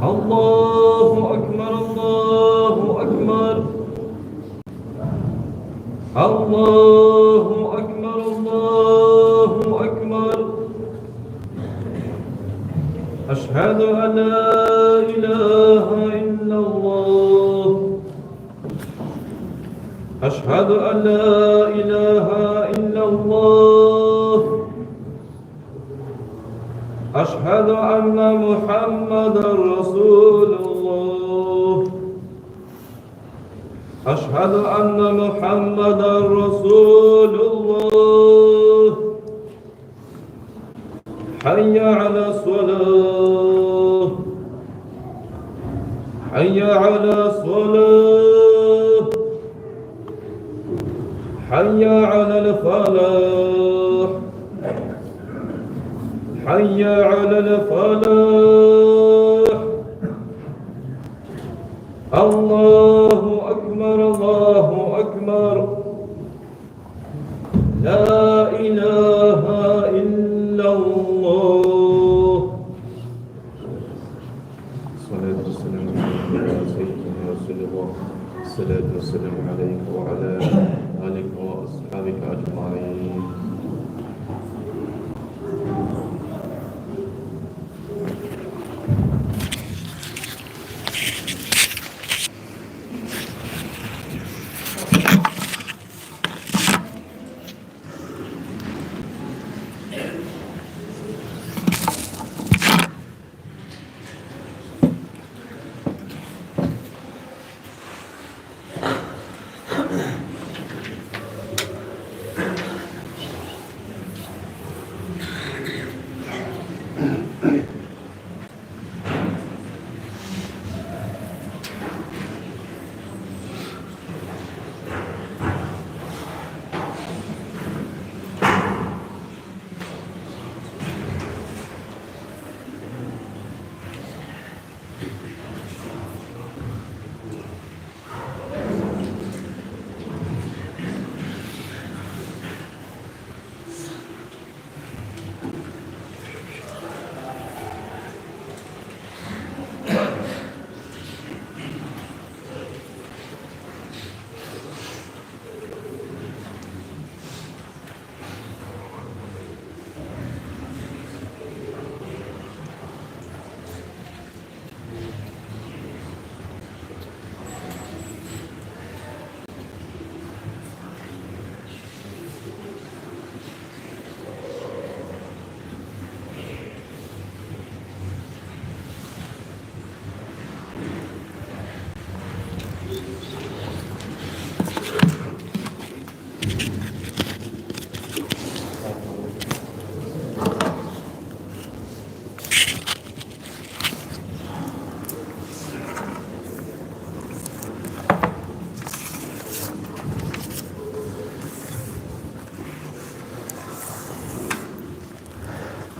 الله أكبر الله أكبر الله أكبر الله أكبر أشهد أن لا إله إلا الله أشهد أن لا إله إلا الله أشهد أن محمدا رسول الله أشهد أن محمدا رسول الله حي على الصلاة حي على الصلاة حي على الفلاح حي على الفلاح الله أكبر الله أكبر لا إله إلا الله الصلاة والسلام على سيدنا رسول الله الصلاة والسلام عليك وعلى آلك وأصحابك أجمعين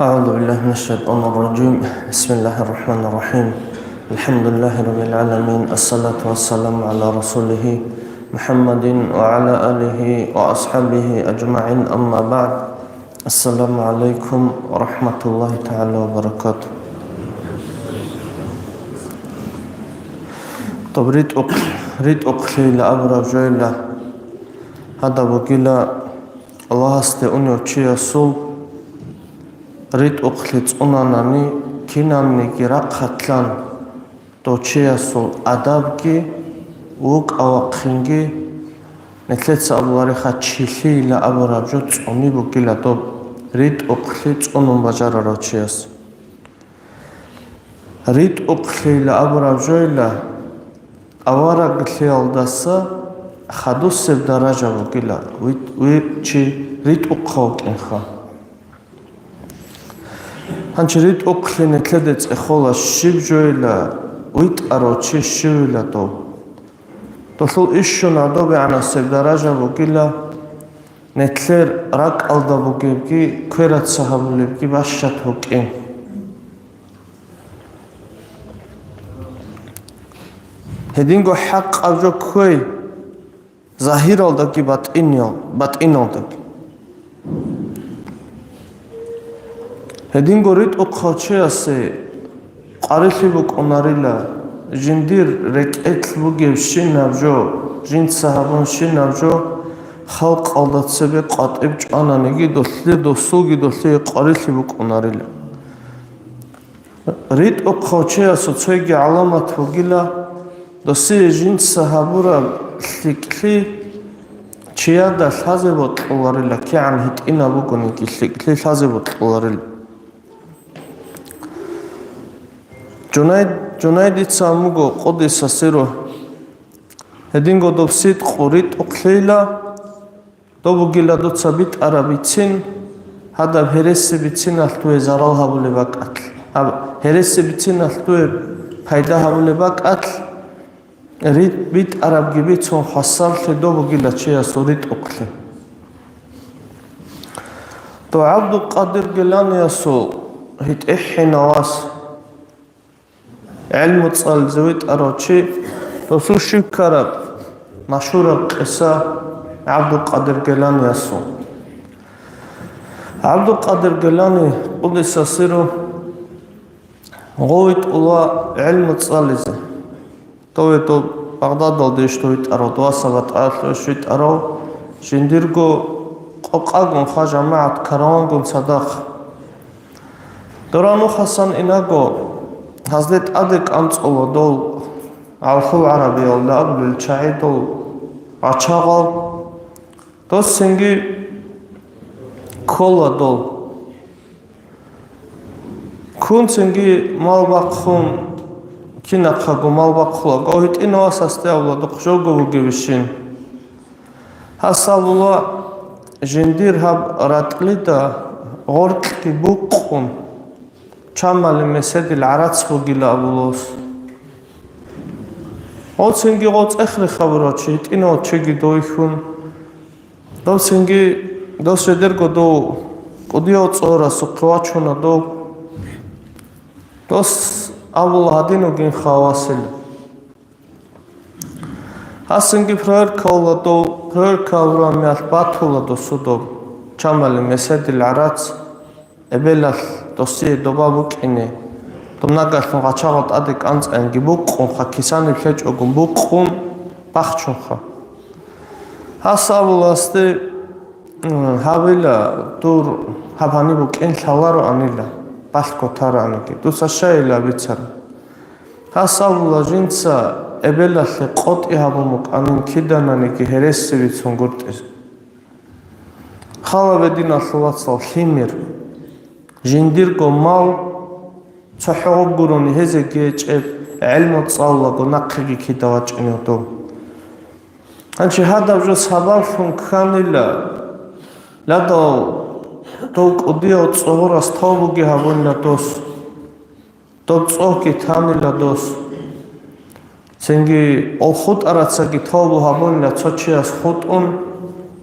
أعوذ بالله من الشيطان الرجيم بسم الله الرحمن الرحيم الحمد لله رب العالمين الصلاة والسلام على رسوله محمد وعلى آله وأصحابه أجمعين أما بعد السلام عليكم ورحمة الله تعالى وبركاته طب ريت أقلي لأبرا جويلة هذا بقيلة الله استيقوني وشي يسول ريت أقلت أناني كينامني كراقاتلان توچياسول أدابكي وق أواقخنجي نتلت سأبواري خاتشيلي لا أبرابجوت أمي بوكيلا توب ريت أقلت أنون بجارة روچياس ريت أقلي لا أبرابجويلا أوارا قلي ألداسا خدوس سب درجة بوكيلا ويتشي ريت أقوك إنخا هنچريت أقلي نتلدت إخولا شبجويلا ويت أروچي شويلا توب تلو إيشو نادوبي عنا سب درجة بوكيلا نتلر راك ألدا بوكيبكي كويرات صحابو لبكي باشات بوكين هدينغو حق أبجو كوي ظاهر ألداكي باتين ألداكي Hedin gorit o kaçıyası qarili bu konarıyla jindir reket bu gevşin navjo jind sahabın şin navjo halk aldatsa be qatib ananigi dostli qarili bu konarıyla rit o kaçıyası çoygi alamat bu gila dosi jind sahabura likli çiyada hazebot olarıyla ki an hit ina bu koniki likli hazebot olarıyla Junaid itsamugo qodi sasiro hedingo dobsit qurit uqlila dobugila dotsabit arabitsin hada heresi bitsin altue zaral habule bakat heresi bitsin altue payda habule bakat rit bit arab gibi son hasal te dobugila çeya sorit uqli to Abdul Qadir Gilani yaso hit ihnawas علم تصل زويت أروتشي تصوشي كرب مشهور قصة عبد القادر جيلاني يسو عبد القادر جيلاني قدس سيرو غويت الله علم تصل زي تويتو بغداد دولديش تويت أرو دواسبت شويت أرو شنديرغو قوقاغون خاجماعت كراوانغون صداق دورانو حسن إناغو Hazret Adik Antsova dol Alxu Arabi oldu Abdül Çay dol Açağal Dos sengi Kola dol Kun sengi Malbaqhun Kinaqagu Malbaqhula Gohit ino asasti avladı Qjogovu gibişin Hasalula Jindir hab ratli da Gortli buqhun Çamali mesedil aratsxu gila abulos. O sengi qots exri xabrachi tino chegi doixun. Do sengi do sedergo do qodio tsora suqwachuna do dos abul hadino gin xawasil. Hasengi frar kawla do frar kawra mial batula do sudo çamali mesedil arats ebelal dosi dobabu kine domnagal qachagot adik ants engi bu qon khakisani flech ogun bu qon baxchun kha hasabulaste havila tur habani bu ken xalaro anila balko taraniki tu sashayla bitsar hasabula jinsa ebelal qoti habumuk anin kidanani ki heresi bitsungurtes xala bedina sulatsal himir Jindirgo mal çaxoq guruni hezegi çep ilmu tsallago naqigi kidawachinodo Anchi hada jo sabab fun khanila lado tok odio tsoras tawbugi habunla dos tok tsoki thanila dos sengi okhut aratsagi tawbu habunla tsochias khutun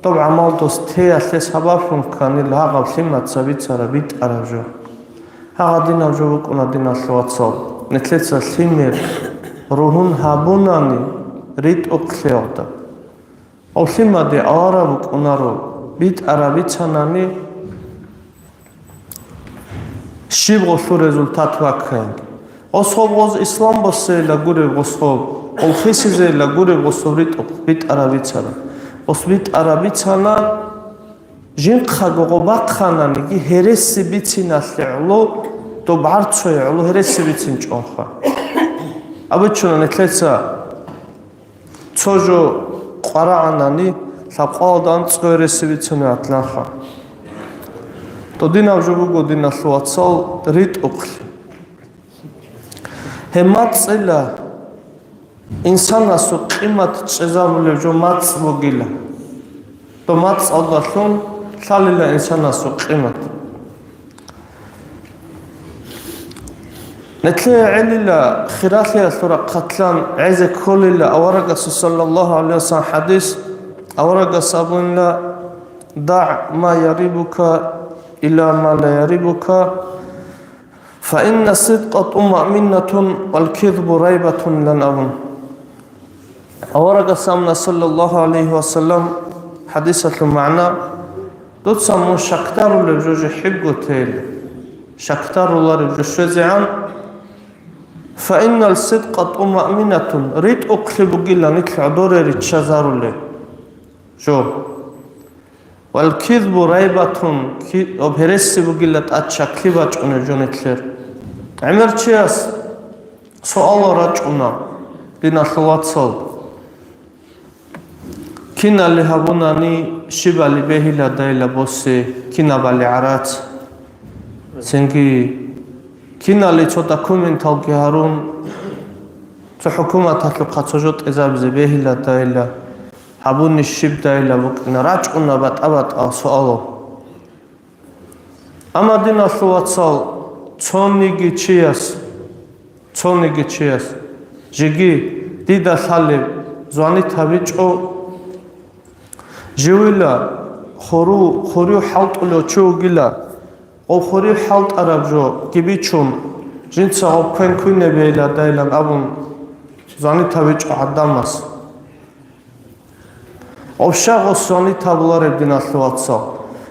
طب عمال دوستي أساس حبافهم كان الهاقب سمة سبيت سربيت أرجو هاقا دينا جوك ونا دينا سواتصال نتلتسا سمير روحون هابوناني ريت أقليوتا أو سمة دي أعرابك ونارو بيت أرابيت سناني شيب غصو رزولتات واكهنگ غصوب غص إسلام بسي لغوري غصوب ألخيسي زي لغوري غصوب ريت بيت أرابيت سرا Osbit arabitsana jin khagoba khanani ki heresi bitsinaslo to bartsoylo heresi bitsin chonxa abichuna netletsa çojo qaraanani saqodan tsqeresi bitsin atlanxa to dinavjobu godinaslo atsal rit uql hematsela İnsan nasıl kıymat çözümlü cemaat bu gila. Tomat Allah'ın şalıyla insan nasıl kıymat. Netle ililla khirasya sura katlan azze kullilla awraga sallallahu aleyhi ve sellem hadis awraga sabunla da' ma yaribuka ila ma la yaribuka fa inna sidqa tuma'minnatun wal kidhbu raybatun lan abun أورق سامنا صلى الله عليه وسلم حديثة المعنى دوت سامو شكتار لجوج حقو تيل შაქდარულარი ჟუშვეზეან فإن الصدق طمأنينة ريت أقلب جلا نطلع دوري تشازارولي شو والكذب ريبة وبهرس بجلا تأتشكلبا جون جونتلر عمر تشياس سؤال رجعنا بنا صلوات صل كنا اللي هبوناني شبالي بهلا دايلا بوسي كنا بالي عرات سنجي كنا اللي تودكم من تلقي هارون حكومة تطلق تجوت إذا بزبيه لا دايلا حبون الشب دايلا بكنا راجعنا بات سؤاله أما دينا صلوات صال تونيجي تشياس جيجي ديدا صالب زواني تابيجو جويلا خوريو حلط ولو چو گيلا او خوري حالت عرب جو گیبیچون جنس او پنکوینه بیلا دایلان ابون زانی تابیچ عداماس او شاق او زانی تابلار ابدین اصلواتسا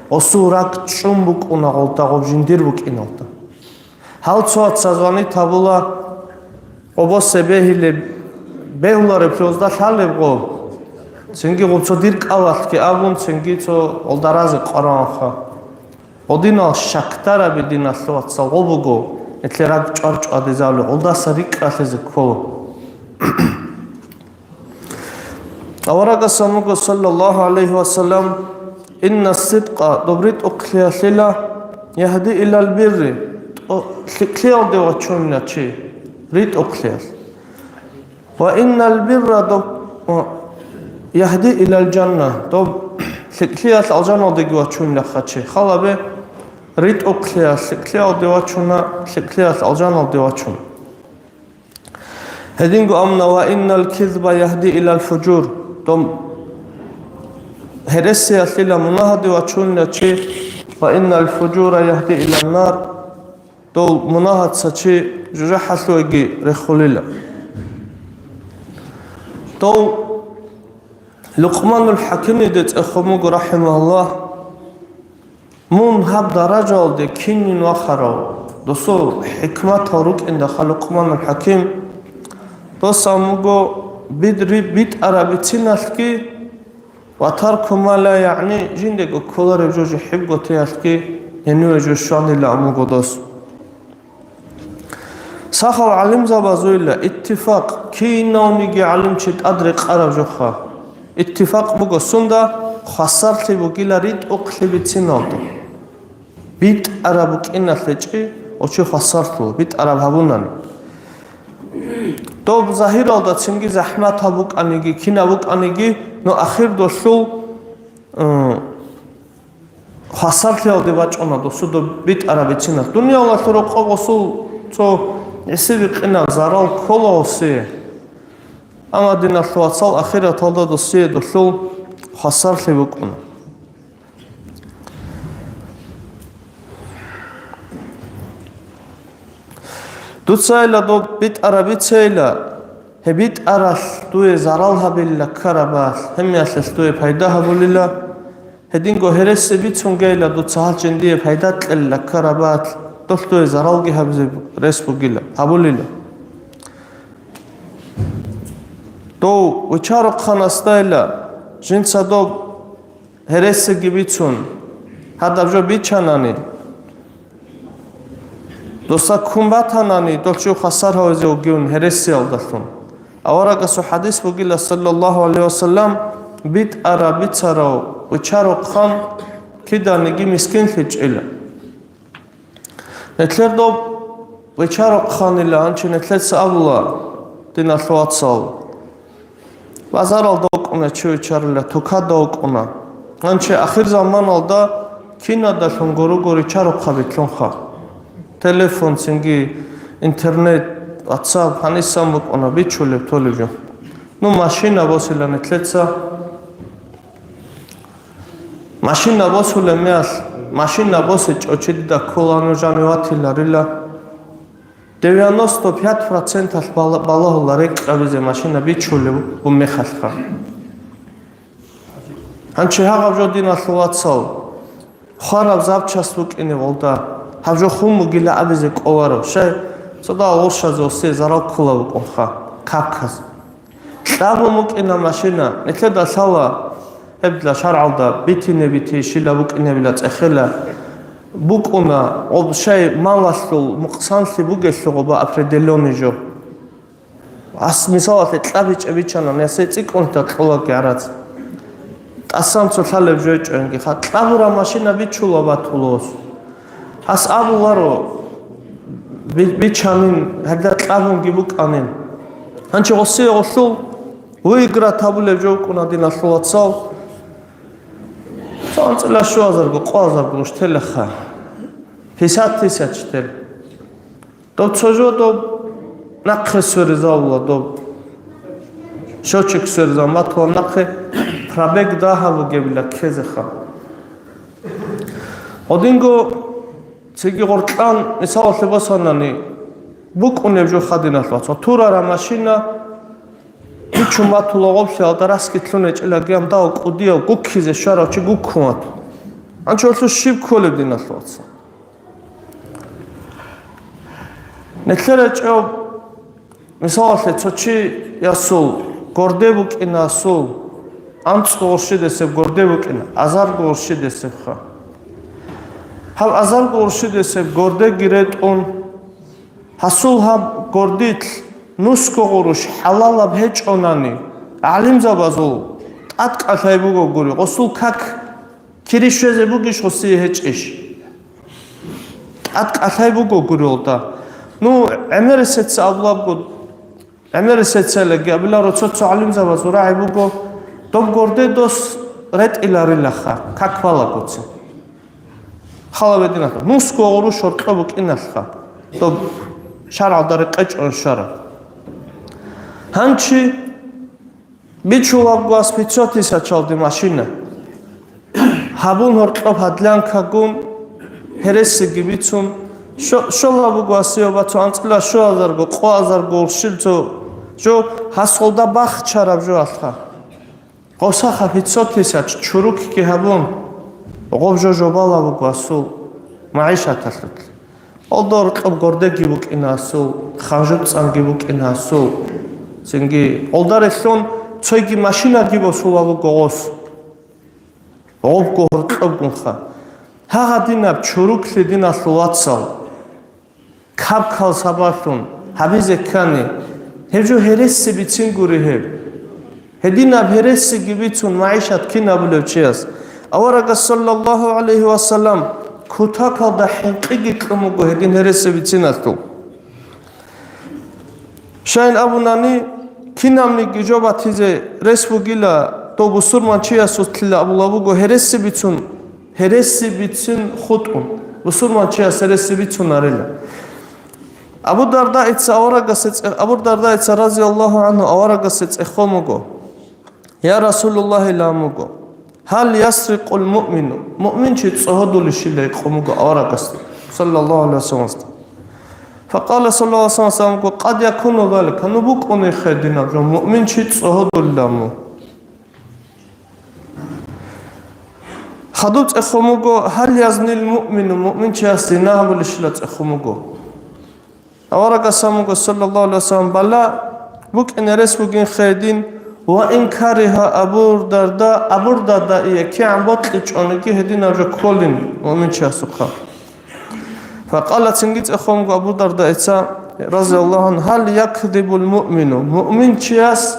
او سورک چون بک اونا غلطا او جندیر بک این غلطا حالت سواتسا زانی تابلا او با سبهیلی بهولار پروزدا شالب گو سنگی غلطا دیرک آوات که ابون سنگی تو اولداراز قرآن خواه Odinal şaktara bedina slovat salgobugo etlerak çarç adezalo olda sarik atleze kol Avaraga samugo sallallahu aleyhi ve sellem inna sidqa dobrit uqliyasila yahdi ilal birri kliyav deva çömla çi rit uqliyas ve innal birra yahdi ilal janna dob kliyav aljan odego çömla xaçi xalabe ريت أقلياس كليا ديواتشونا كلياس ألجانا ديواتشون هدينغو أمنا وإن الكذب يهدي إلى الفجور دوم هرسيا سيلا مناها ديواتشون لچي وإن الفجور يهدي إلى النار دو مناها تسچي جرحسوغي رخوليلا دو لقمان الحكيم ديت أخموغ رحمه الله مون هب درجة oldu kinin vaxaro doso hikmet haruk inde Luqman al-Hakim dosamugo bit arabitinaski ve tarku ma la yani jindego kolar evjoji hibgotiyaski yenu evjo şanıyla amugo dos sahav alim zabazuyla ittifak ki naunigi alim çit adri qarab joxa ittifak mugo sunda xasartli bugila rit uqlibitin oldu bit arabuk inatleçi oçu xasartlu bit arab habunan to zahir oldu çünkü zahmet habuk anigi kinabuk anigi no akhir dosul xasartli oldu baçona dosu do bit arabicina dünya ola sonra qosul to esibi qina zaral kolosi ama dinna suatsal axirat oldu dosu dosul xasartli bukuna Dutsayla do bit arabitsayla hebit aras duye zaral habilla karabas hem yasas duye payda habulilla hedingo heresse bitsungayla dutsahal cendiye payda tlella karabat dostuye zaral gi habze resbugilla habulilla do ucharo khanastayla jinsa do heresse gibitsun hadavjo bichanani Dosa kumbatanani dolçu xasar havize ugiun heresi aldatun. Avaraga su hadis bugilla sallallahu aleyhi ve sellem bit ara bit sarao uçaro khan kidanigi miskin fec'ila. Netler do uçaro khan ila ançı netler sa Allah din asluat sal. Bazar alda okuna çu uçarla tukada okuna. Ançı ahir zaman alda kinada şungoru gori çaro kabitlun kha. Telefon singi internet WhatsApp hanisam buk ona bichule tolivyo no mashina bosila netletsa mashina bosule meas mashina bosic ochida kolano januatila rila 95% balahoları qabize mashina bichule bu mekhalkha hançi haqavjodina slovatsal xarab zapchas buk ine volda ჰავჯო ხუმ გილა აბიზე ყოვარო შე ცოდა ოლშაზე ოსე ზარავ ქულავ ყოხა ქაქას შაბო მოკინა მაშინა ეთლედა სალა ებდლა შარალდა ბითინებითი შილა ბუკინებილა წეხელა ბუკუნა ობ შე მალასულ მყსანსი ბუგესოღობა აფრედელონიჟო ას მისალათე ტლაბიჭებიჩანა ნესე წიკონთა ყოლაკი არაც ასამცო თალებ ჯეჭენგი ხა ტლაბურა მაშინა ბიჩულა ბათულოს ას აბულარო ბიჩანინ ჰადა ტლაბუნგი ბუკანინ ანჩი ოსი ოსუ უიგრა თაბულებ ჯოკუნა დინასლოცავ წანწლა შუაზარგო ყვაზარგო შთელეხა ფისათისაჩთელ დო ცოჟო დო ნახესვერი ზავლა დო შოჩექსვერი ზამათო ნახე ფრაბეგ დაჰალო გებილა ქეზეხა ოდინგო ციგი ყორტან ისავალებასანანი ბუკუნებ ჯო ხადინასლოცავ თურარა მაშინა ჩუმათულო ოფშალ და რასკითლუნე ჭილაგიამ და ყუდია გუქიზე შარავჩი გუქუმათ ანჩოლსუ შიბქოლებდინასლოც ნექერაჭო მისალე ცოჩი იასულ გორდებუკინასულ ანწყორში დესებ გორდებუკინა აზარგორში დესებ ხა ჰავ აზარგორში დესებ გორდე გირეტუნ ჰასულ ჰაბ გორდით ნუსკოღურუშ ჰალალა ბეჭონანი ალიმზაბაზულ ტატკახაიბუგო გური ყოსულ ქაქ ქირიშვეზე ბუგიშ ხოსი ჰეჭიშ ტატკახაიბუგო გუროლდა ნუ ემერესეც აბლაბგო ემერესეცელეგი აბილა როცოც ალიმზაბაზო რა აიბუგო დო გორდე დოს რეტილარილახა ქაქვალაკოცი ხალაბედინახა ნუსკოღურუშ ორტყებუ კინახა დო შარალდარე ყეჭონ შარა ჰანჩი ბიჩულაბგვას ფიცოთისა ჩავდი მაშინა ჰაბუნ ჰორტყობ ჰადლანქაგუნ ჰერესიგი ბიცუნ შოლაბგვასიობა წანწყლა შოაზარგო ყვაზარგო შილცო ჯო ჰასხოლდა ბახჩარაბ ჯო ახა ყოსახა ფიცოთისა ჩურუკი ჰაბუნ ოღობ ჟობალაბგვასულ მაიშათასლ ოდორ ყობ გორდეგი ბუკინასულ ხანჟუწან გიბუკინასულ სინგი ოლდარესონ ცოიგი მაშინა გიბოსულავ გოს ობ გორყობუნხა ჰაღადინა ჩურუქლი დინასულაცალ ქაბქალ საბაშუნ ჰაბიზეკანი ჰევჯო ჰერესი ბიცინგური ჰებ ჰედინა ჰერესი გიბიცუნ მაიშათ კინაბლევჩიას ავარაგა სალლალლაჰუ ალეიჰი ვასალამ ქუთაკალ და ჰენყიგი ყმუგო ჰედინ ჰერესი ბიცინასტუ შაინ აბუნანი ქინამნი გიჯობათიზე რესბუგილა დობუსურმან ჩიასუს თილა აბულაბუგო ჰერესი ბიცინ ხუტუნ ბუსურმან ჩიას ჰერესი ბიცუნ არელა აბუ დარდა ეცა აბუ დარდა ეცა რაზიალლაჰუ ანჰუ ავარაგას ეხომუგო ია რასულულლაჰი ლამუგო ჰალ იასრიყულ მუ'მინუ მუ'მინჩი წოჰოდული შილე ყომუგო ავარაგას სალლალლაჰუ ალეიჰი ვასალამ فقال صلى الله عليه وسلم قد يكون ذلك نبوكوني خدينا مؤمن شي تصهد اللامو خدوت اخموغو هل يزني المؤمن مؤمن شي اسنا بالشلت اخموغو اورك سامغو صلى الله عليه وسلم بلا بوك ان رسبوغين خدين وان كره ابو دردا يكي عن بطل چونكي هدينا ركولين مؤمن شي اسخا فقالت سنجت أخوهم أبو درداء رضي الله عنه هل يكذب المؤمن مؤمن شياس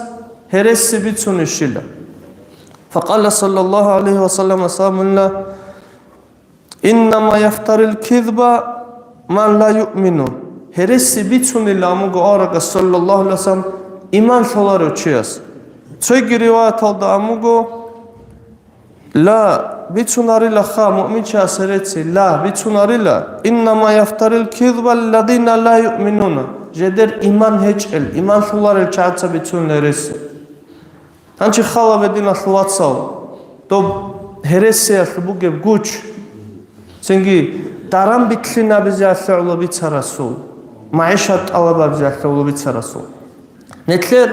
هرس بيتسون الشلة فقال صلى الله عليه وسلم سامنا إنما يفتر الكذب من لا يؤمن هرس بيتسون اللامو قارك صلى الله عليه وسلم إيمان فلارو شياس تشيك رواية الدامو لا بيتسوناريلا خا مؤمن شاسرتي لا بيتسوناريلا إنما يفتر الكذب الذين لا يؤمنون جدر إيمان هجل إيمان فلار الشعاتة بيتسون لرسي هنشي خالا بدينا خلاصاو دوب هرسي أخبوغي بغوش سنجي داران بيتلنا بزيادة على بيتسارسو معيشة ألبا بزيادة على بيتسارسو نتلر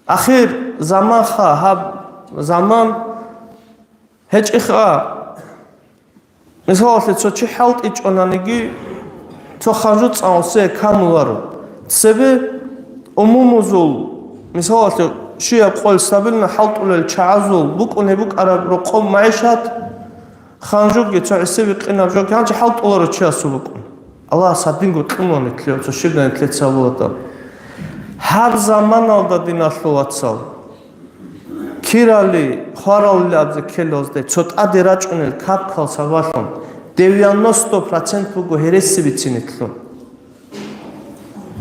أخير زمان هاب زمان هج إخاء Mesela çocuk halt iç onanigi çok harcı çağısı kamularu. Sebebi umumuzul mesela şu yapqol stabilna halt ulal çağızul buk one buk arab raqam maişat xanjuk geçerse bir qinavjuk yanca halt olar çağısı buk. Allah sadin gutqumon etliyor. Ço şirden etletsa bulata. Her zaman alda dinaslı vatsal. Kirali, xarali abze kelozde, çot adiraç unel kap kalsa başlon. 90% bu heresi biçinitlun.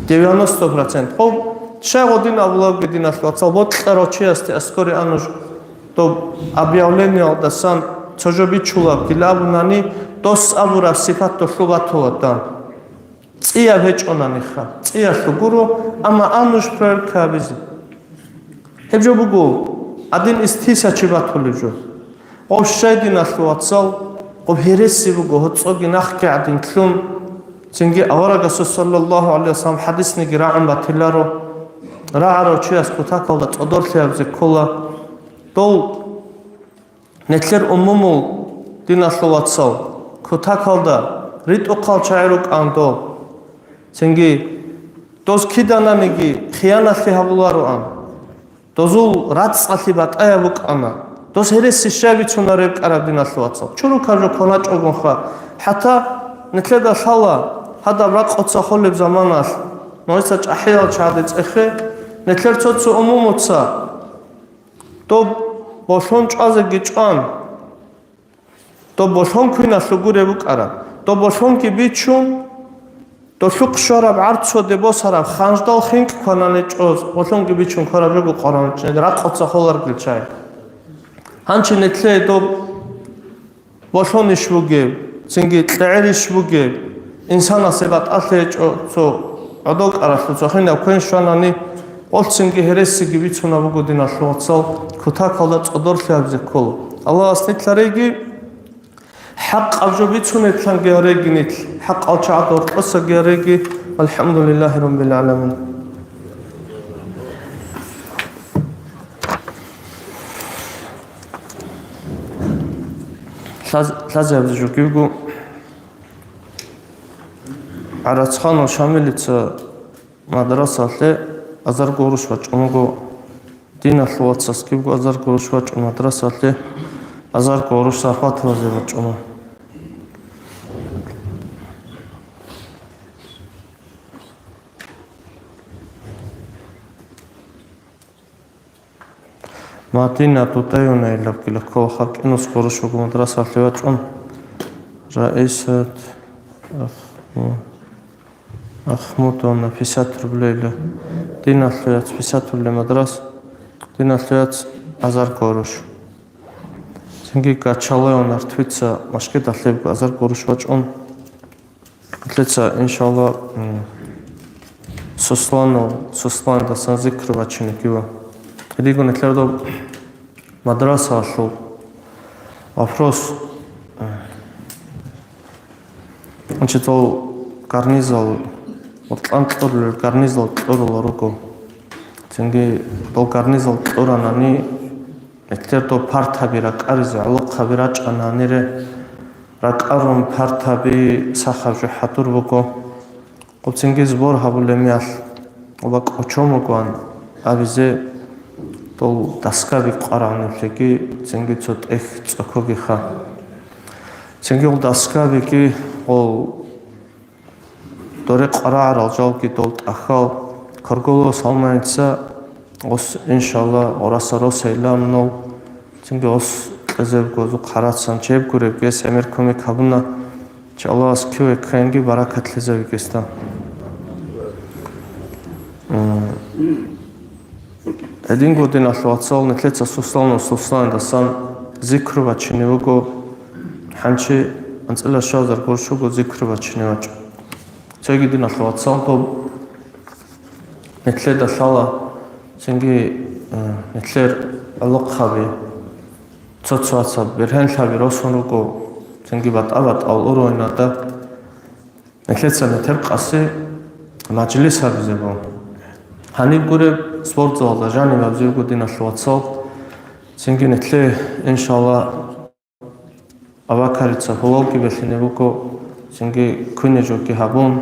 90%. Xob, şegodin avlog dinaslı vatsal. Bot xaroçi asti askori anuj. To объявление dasan çocuğu çulab dilabunani dos abura sifat to şubatolatan. Tsiya heç onani xa. Tsiya şuguru ama anuj per kabizi. Hebjo bugu adin istisa çibatoluju. O şeydin asluatsal o heresi bugu hotso ginahki adin tlun. Çünkü avara Rasul sallallahu aleyhi ve sellem hadisini gira'an batillaro ra'aro çiyas kutakal da odor tiyabzi kola dol netler umumul din asluatsal kutakal da rit okal çayruk ando. Çünkü doz kidanamigi khiyanatli havularu an. Dozul ratsali bat ayabuk ana. Doz heresi şabi çunarib arabdin asluatsal. Çuru karjo konaç ogunxa. Hatta netleda sala hada rak otsa xolib zamanas. Noysa çahiyal çadec exe netler çotsu umumutsa. Do boşon çaze geçan. Do boşon kuyna sugurebuk ara. Do boşon ki biçun то шуқ шараб ард шуде бо сараб ханждал хинг конане чоз бошон ки бичун корабе бу қорон чне рак хотса холар гилчай ханчи нетле до бошон ишвуге цинги тлер ишвуге инсан асебат атле чо адок араслу цохина көн шанани ол цинги хереси ки бичуна бу година шуатсал кута калда цодор фябзе кол алла аснетлареги حق أرجو بيتشونت لانجياريجنيت حق أرجعت وقصة جاريجي والحمد لله رب العالمين لازم تجوكيبو عرضخان وشاملت مدرسة لي أزار قروش وجمعو دين الوات ساسكيبو أزار قروش وجمع مدرسة لي أزار قروش صافات وزي وجمعو ماتينا تطيونا إلا بكلكو حق إنو سقروش وكو مدرسة لواتشون رئيسة أخموتونا في ساتر بليلة دينا لوات في ساتر لمدرسة دينا لوات أزار قروش سنجي كاتشاليون ارتويتسا مشكلة لبك أزار قروش واتشون لتسا إن شاء الله سوسلان داسان ذكر واتشيني كيوا Лигу нетлердо мадраса шел. Вопрос. Значит, ол гарнизал, вот антор гарнизал торла руку. Ценги ол гарнизал торанани нетлердо партаби ракариза алоқ хабирач ананире ракарум партаби сахавжу хатур буко. Қоб ценги збор хабулемиал. Оба кочому гуан авизе тол таскаби қарағанеплеки ценги цот эх цокоги ха ценги ол таскаби ки ол доре қараар алжал ки тол тахал корголо салмайца ос иншалла ораса росейлам нол ценги ос кезев гозу қаратсан чеб көреп гес эмер көмек хабуна чалас кюе кенги баракат лезев геста Един година слуатсал нетлеца суслално суслан дасан зикрува чиневого ханчи анцела шазар горшуго зикрува чиневач. Цеги дина слуатсал то нетледа сала ценги нетлер алоқхаби цоцоаца берхеншаби росонуго ценги бат ават ал уройнада нетлеца нетер қаси маҷлисаби зебо Hanib gure sport zalda jani mavzu godina shwatsal. Ценги нетле иншалла авакарица хологи бэлиневуко синги күнежоки хабун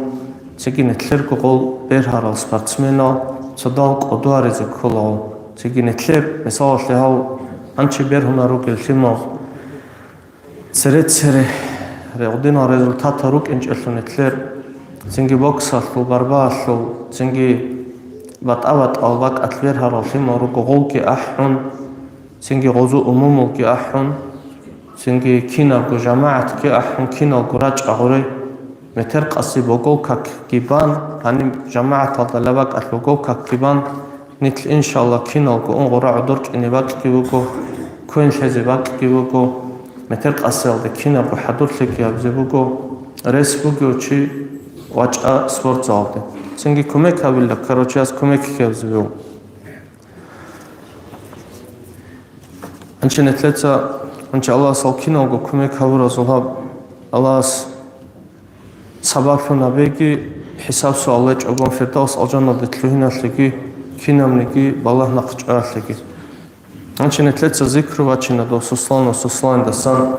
цэгинэтлэр гол бэр харал спортсмено цодол одуаризэг холоо цэгинэтлэр месооллехав анчи бэр хунару гэлхимо цэрэцэрэ реодино результатарук энчэллунэтлэр цинги боксаллу барбааллу цинги батават алвак атлер харалхимо руголки ахун цинги гозу умумулки ахун цинги киналгу жамаатки ахун киналгу рачагуре метер қаси богол как гибан ани жамаат алдалавак атлугол как гибан нитл иншалла киналгу унгура удурч инивак гибуго кuen лезевак гибуго метер қаси алда киналгу хадурлик ябзебуго ресбугочи вача спорт залде цинги кумек хавилла короче аз кумек ябзебуго анче нетлеца анче Аллах сал киналгу кумек хавура зулхаб Аллах сабафуна беги хисаб суаллеч огон фирдаус алжанна детлухиналлиги кинамниги балах нақчааллиги анче нетлеца зикру вачина до суслан дасан